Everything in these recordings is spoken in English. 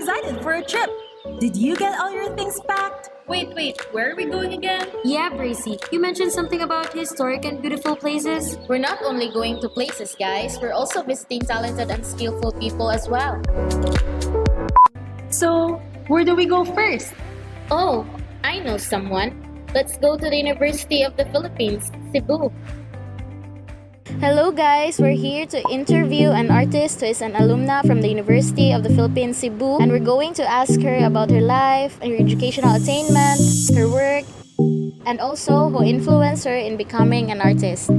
excited for a trip. Did you get all your things packed? Wait, where are we going again? Yeah, Bracy, you mentioned something about historic and beautiful places. We're not only going to places, guys, we're also visiting talented and skillful people as well. So, where do we go first? Oh, I know someone. Let's go to the University of the Philippines, Cebu. Hello guys, we're here to interview an artist who is an alumna from the University of the Philippines, Cebu, and we're going to ask her about her life, her educational attainment, her work, and also who influenced her in becoming an artist.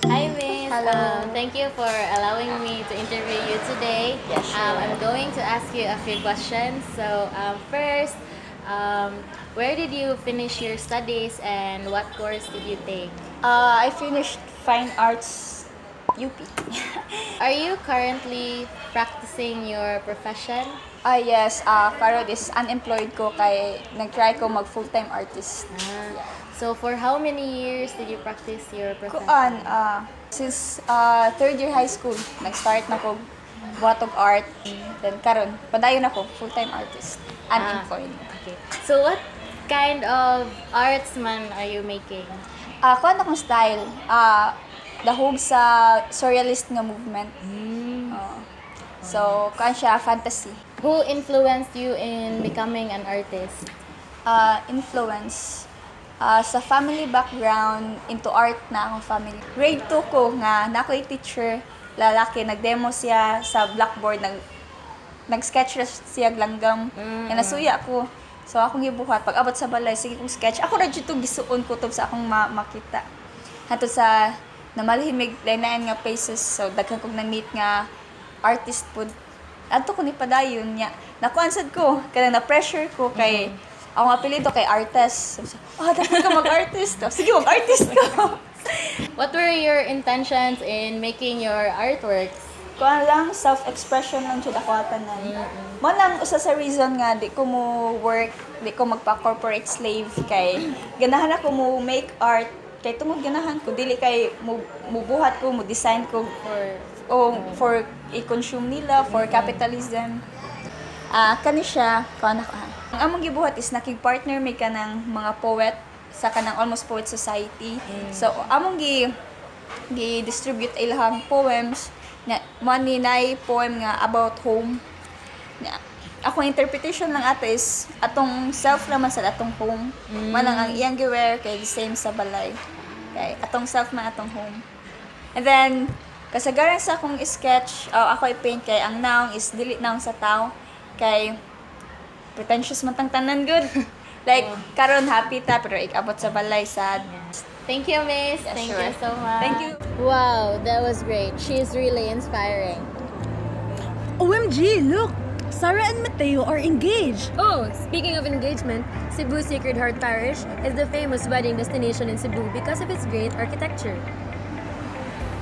Hi Miss, Hello. thank you for allowing me to interview you today. Yeah, sure. I'm going to ask you a few questions. So first, where did you finish your studies and what course did you take? I finished Fine Arts UP. Are you currently practicing your profession? Yes, karon is unemployed ko kay nag-try ko mag full-time artist. So for how many years did you practice your profession? Kuan, since third year high school, nag-start na ko buhatog art. Then karon, padayon ako full-time artist. Unemployed. Okay. So what kind of arts man are you making? Kuan akong style, dahog sa surrealist nga movement. So, kuan siya fantasy. Who influenced you in becoming an artist? Influence sa family background into art na akong family. Grade 2 ko nga na ako'y teacher lalaki nagdemo siya sa blackboard nag-sketch siya langgam. Nasuya ko. So akong gibuhat pag abot sa balay sige kong sketch. Ako ra jud gisuon kutob sa akong makita. Hato sa namalhimig lain-lain nga faces so daghan kog na-meet nga artist pud. Adto ko ni padayon nya. Nakuansad ko kanang na-pressure ko kay ang apelyido kay artist. Dapat ka mag-artist. Sige, mag-artist ka. What were your intentions in making your artworks? Kuan lang, self-expression lang siya ako tanan. Mo lang usa sa reason nga di ko mo work, di ko magpa-corporate slave kay ganahan ako mo make art kay tungod ganahan ko dili kay mo buhat ko mo design ko for i-consume nila for capitalism. Kani siya kuan ako. Ang among gibuhat is nakig-partner may kanang mga poet sa kanang Almost Poet Society. So among gi-distribute ilang poems na money nay poem nga about home. Ako interpretation lang ata is atong self naman sa atong home. Manang ang iyang giwear kay the same sa balay. Kay atong self man atong home. And then kasagaran sa akong sketch, ako i-paint kay ang noun is dili noun sa tao kay pretentious man tang tanan good. Like karon happy ta pero ikabot sa balay sad. Thank you, Miss. Yeah, Thank sure. you so much. Thank you. Wow, that was great. She's really inspiring. OMG, look! Sarah and Mateo are engaged. Oh, speaking of engagement, Cebu Sacred Heart Parish is the famous wedding destination in Cebu because of its great architecture.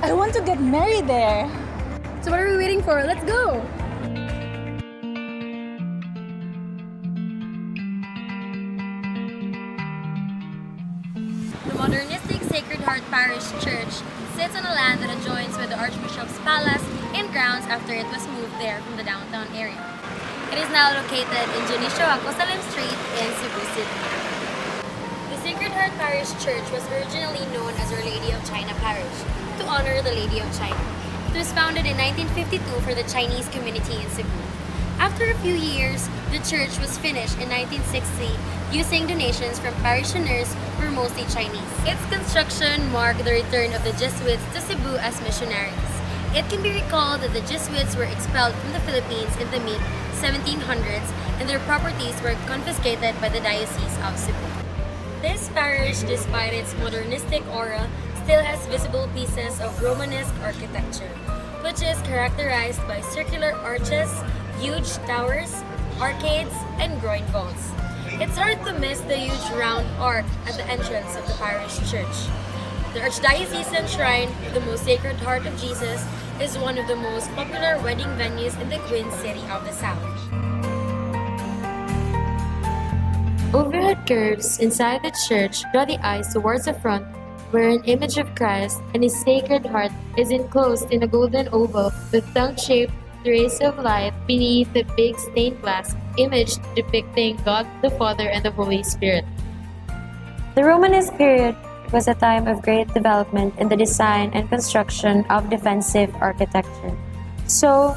I want to get married there. So what are we waiting for? Let's go! The modernistic Sacred Heart Parish Church sits on a land that adjoins with the Archbishop's Palace and grounds after it was moved there from the downtown area. It is now located in Junicio Acosalem Street in Cebu City. The Sacred Heart Parish Church was originally known as Our Lady of China Parish to honor the Lady of China. It was founded in 1952 for the Chinese community in Cebu. After a few years, the church was finished in 1960 using donations from parishioners who were mostly Chinese. Its construction marked the return of the Jesuits to Cebu as missionaries. It can be recalled that the Jesuits were expelled from the Philippines in the mid-1700s and their properties were confiscated by the Diocese of Cebu. This parish, despite its modernistic aura, still has visible pieces of Romanesque architecture, which is characterized by circular arches, huge towers, arcades, and groin vaults. It's hard to miss the huge round arc at the entrance of the parish church. The Archdiocesan Shrine of the Most Sacred Heart of Jesus is one of the most popular wedding venues in the Queen City of the South. Overhead curves inside the church draw the eyes towards the front where an image of Christ and his sacred heart is enclosed in a golden oval with tongue-shaped rays of light beneath the big stained glass image depicting God the Father and the Holy Spirit. The Romanesque period was a time of great development in the design and construction of defensive architecture. So,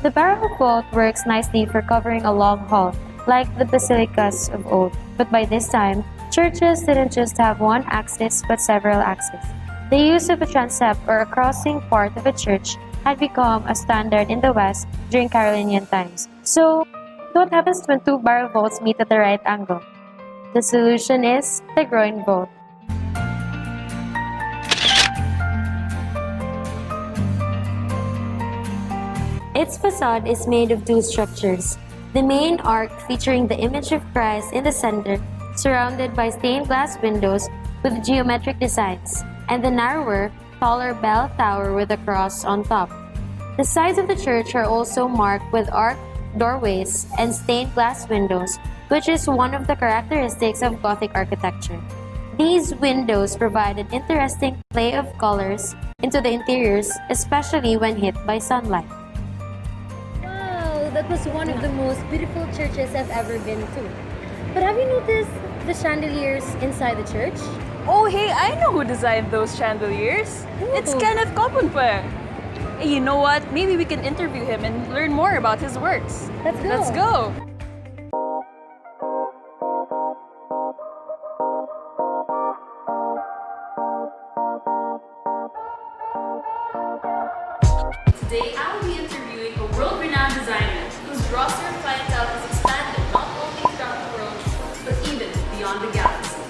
the barrel vault works nicely for covering a long hall, like the basilicas of old. But by this time, churches didn't just have one axis but several axes. The use of a transept or a crossing part of a church had become a standard in the West during Carolingian times. So, what happens when two barrel vaults meet at the right angle? The solution is the groin vault. Its facade is made of two structures. The main arch featuring the image of Christ in the center, surrounded by stained glass windows with geometric designs, and the narrower, taller bell tower with a cross on top. The sides of the church are also marked with arched doorways and stained glass windows, which is one of the characteristics of Gothic architecture. These windows provide an interesting play of colors into the interiors, especially when hit by sunlight. Wow, that was one of the most beautiful churches I've ever been to. But have you noticed the chandeliers inside the church? Oh, hey, I know who designed those chandeliers. It's Kenneth Kopunpe. Hey, you know what? Maybe we can interview him and learn more about his works. Let's go. Let's go. Today, I will be interviewing a world-renowned designer whose roster of clientele has expanded not only throughout the world, but even beyond the galaxy.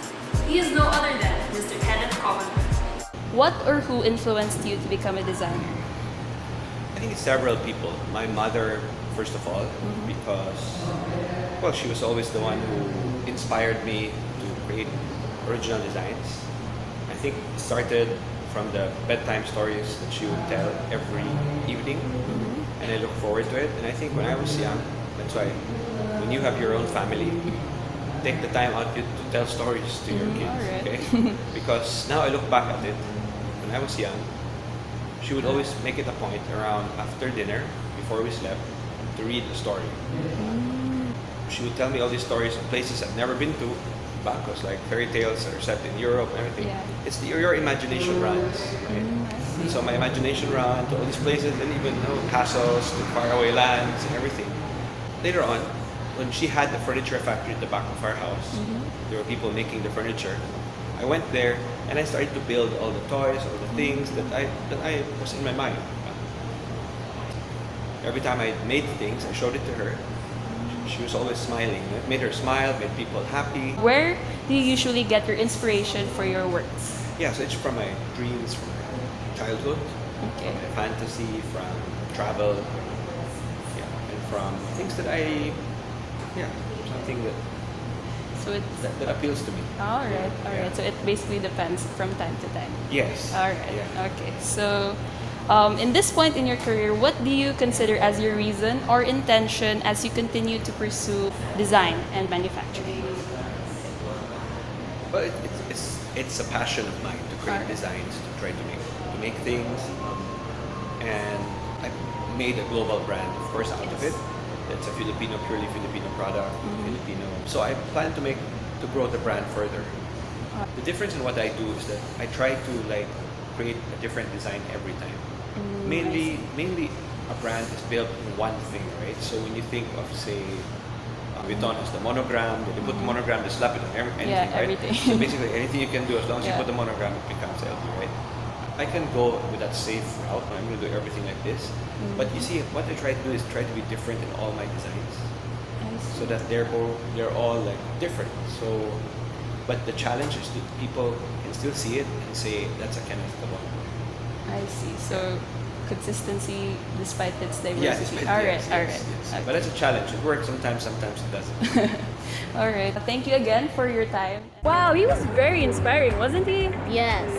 He is no other than Mr. Kenneth Kopunpe. What or who influenced you to become a designer? I think it's several people. My mother, first of all, because, well, she was always the one who inspired me to create original designs. I think it started from the bedtime stories that she would tell every evening, and I look forward to it. And I think when I was young, that's why when you have your own family, take the time out to tell stories to your kids, alright. okay? Because now I look back at it, when I was young, she would always make it a point around after dinner, before we slept, to read a story. She would tell me all these stories of places I've never been to. Back was like fairy tales are set in Europe, everything. Yeah. It's your imagination runs, right? And so my imagination ran to all these places, and even castles, to faraway lands, and everything. Later on, when she had the furniture factory at the back of our house, there were people making the furniture. I went there and I started to build all the toys, all the things that I was in my mind. Every time I made things, I showed it to her. She was always smiling. It made her smile, made people happy. Where do you usually get your inspiration for your works? Yeah, so it's from my dreams, from my childhood, Okay. from my fantasy, from travel, and from things that something So it's that appeals to me. all right. Yeah. So it basically depends from time to time. Yes. All right. Yeah. Okay. So, in this point in your career, what do you consider as your reason or intention as you continue to pursue design and manufacturing? Well, it's a passion of mine to create Alright. designs, to try to make things, and I made a global brand, of course, out of it. It's a purely Filipino product, Filipino. So I plan to grow the brand further. The difference in what I do is that I try to create a different design every time. Mainly a brand is built in one thing, right? So when you think of, say, Vuitton has the monogram, they put the monogram, they slap it on anything, Yeah, right? everything. So basically anything you can do, as long as you Yeah. put the monogram, it becomes LV, right? I can go with that safe route. I'm going to do everything like this. But you see, what I try to do is try to be different in all my designs, so that they're all different. So, but the challenge is that people can still see it and say that's a Kenneth Kopunpe. I see. So, consistency despite its diversity. Yeah, it's all right. yes. Okay. But it's a challenge. It works sometimes it doesn't. All right. Thank you again for your time. Wow, he was very inspiring, wasn't he? Yes.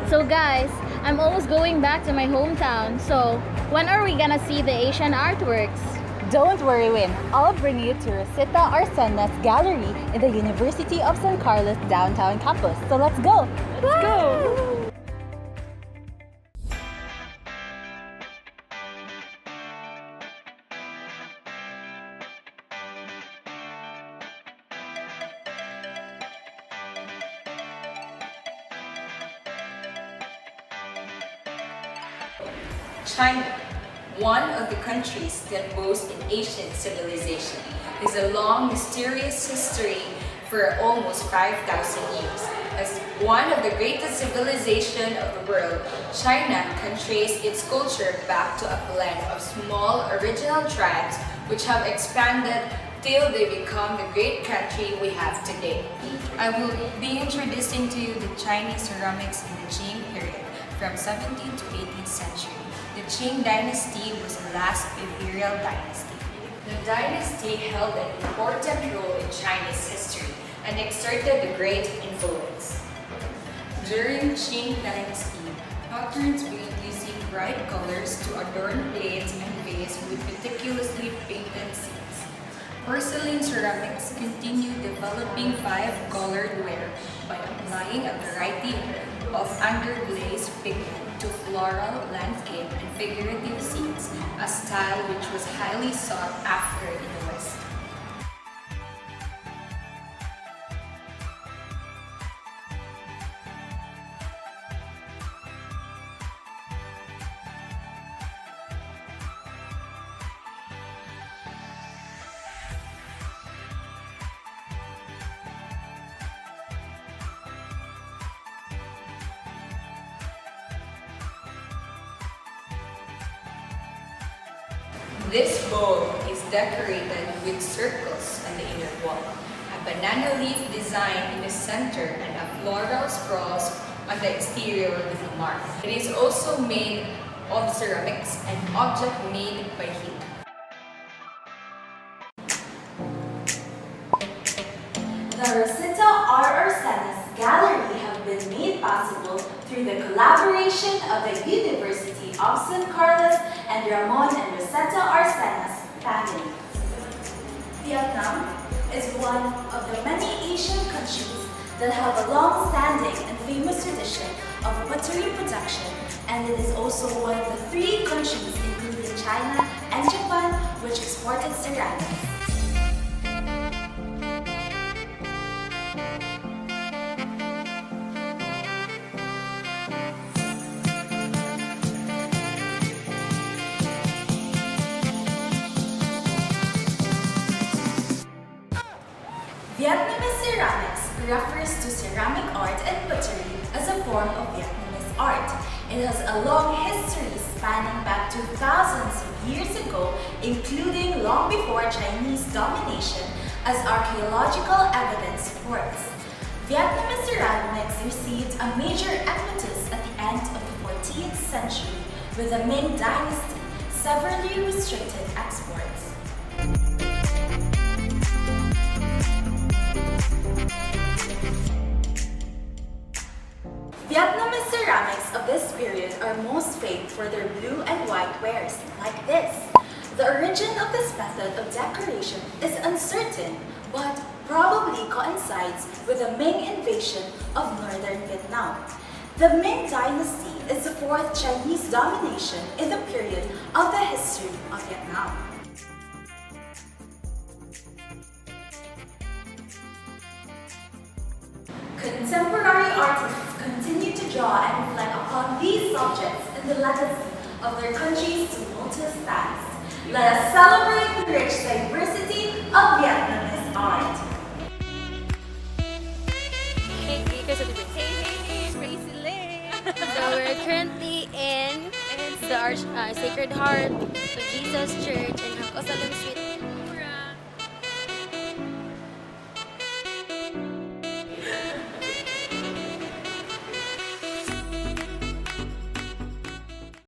So guys, I'm almost going back to my hometown. So when are we gonna see the Asian artworks? Don't worry, Win. I'll bring you to Rosita Arsena's gallery in the University of San Carlos downtown campus. So let's go. Let's go. China, one of the countries that boasts an ancient civilization, has a long, mysterious history for almost 5,000 years. As one of the greatest civilizations of the world, China can trace its culture back to a blend of small original tribes which have expanded till they become the great country we have today. I will be introducing to you the Chinese ceramics in the Qing period from 17th to 18th century. The Qing dynasty was the last imperial dynasty. The dynasty held an important role in Chinese history and exerted a great influence. During Qing dynasty, patterns began using bright colors to adorn plates and vases with meticulously painted scenes. Porcelain ceramics continued developing five-colored ware by applying a variety of underglaze pigment to floral, landscape, and figurative scenes, a style which was highly sought after in the West. This bowl is decorated with circles on the inner wall, a banana leaf design in the center, and a floral scrolls on the exterior with a mark. It is also made of ceramics, an object made by heat. The Rosita R. Arsena's gallery have been made possible through the collaboration of the University of San Carlos and Ramon and Rosita Arsena's family. Vietnam is one of the many Asian countries that have a long-standing and famous tradition of pottery production, and it is also one of the 3 countries, including China and Japan, which exported ceramics. Vietnamese ceramics refers to ceramic art and pottery as a form of Vietnamese art. It has a long history spanning back to thousands of years ago, including long before Chinese domination, as archaeological evidence supports. Vietnamese ceramics received a major impetus at the end of the 14th century with the Ming Dynasty severely restricted exports. Vietnamese ceramics of this period are most famed for their blue and white wares, like this. The origin of this method of decoration is uncertain, but probably coincides with the Ming invasion of northern Vietnam. The Ming Dynasty is the 4th Chinese domination in the period of the history of Vietnam. Contemporary artists continue to draw and reflect upon these subjects and the legacy of their country's tumultuous past. Let us celebrate the rich diversity of Vietnamese art. Hey, So we're currently in the Sacred Heart of Jesus Church in Hacosalem Street,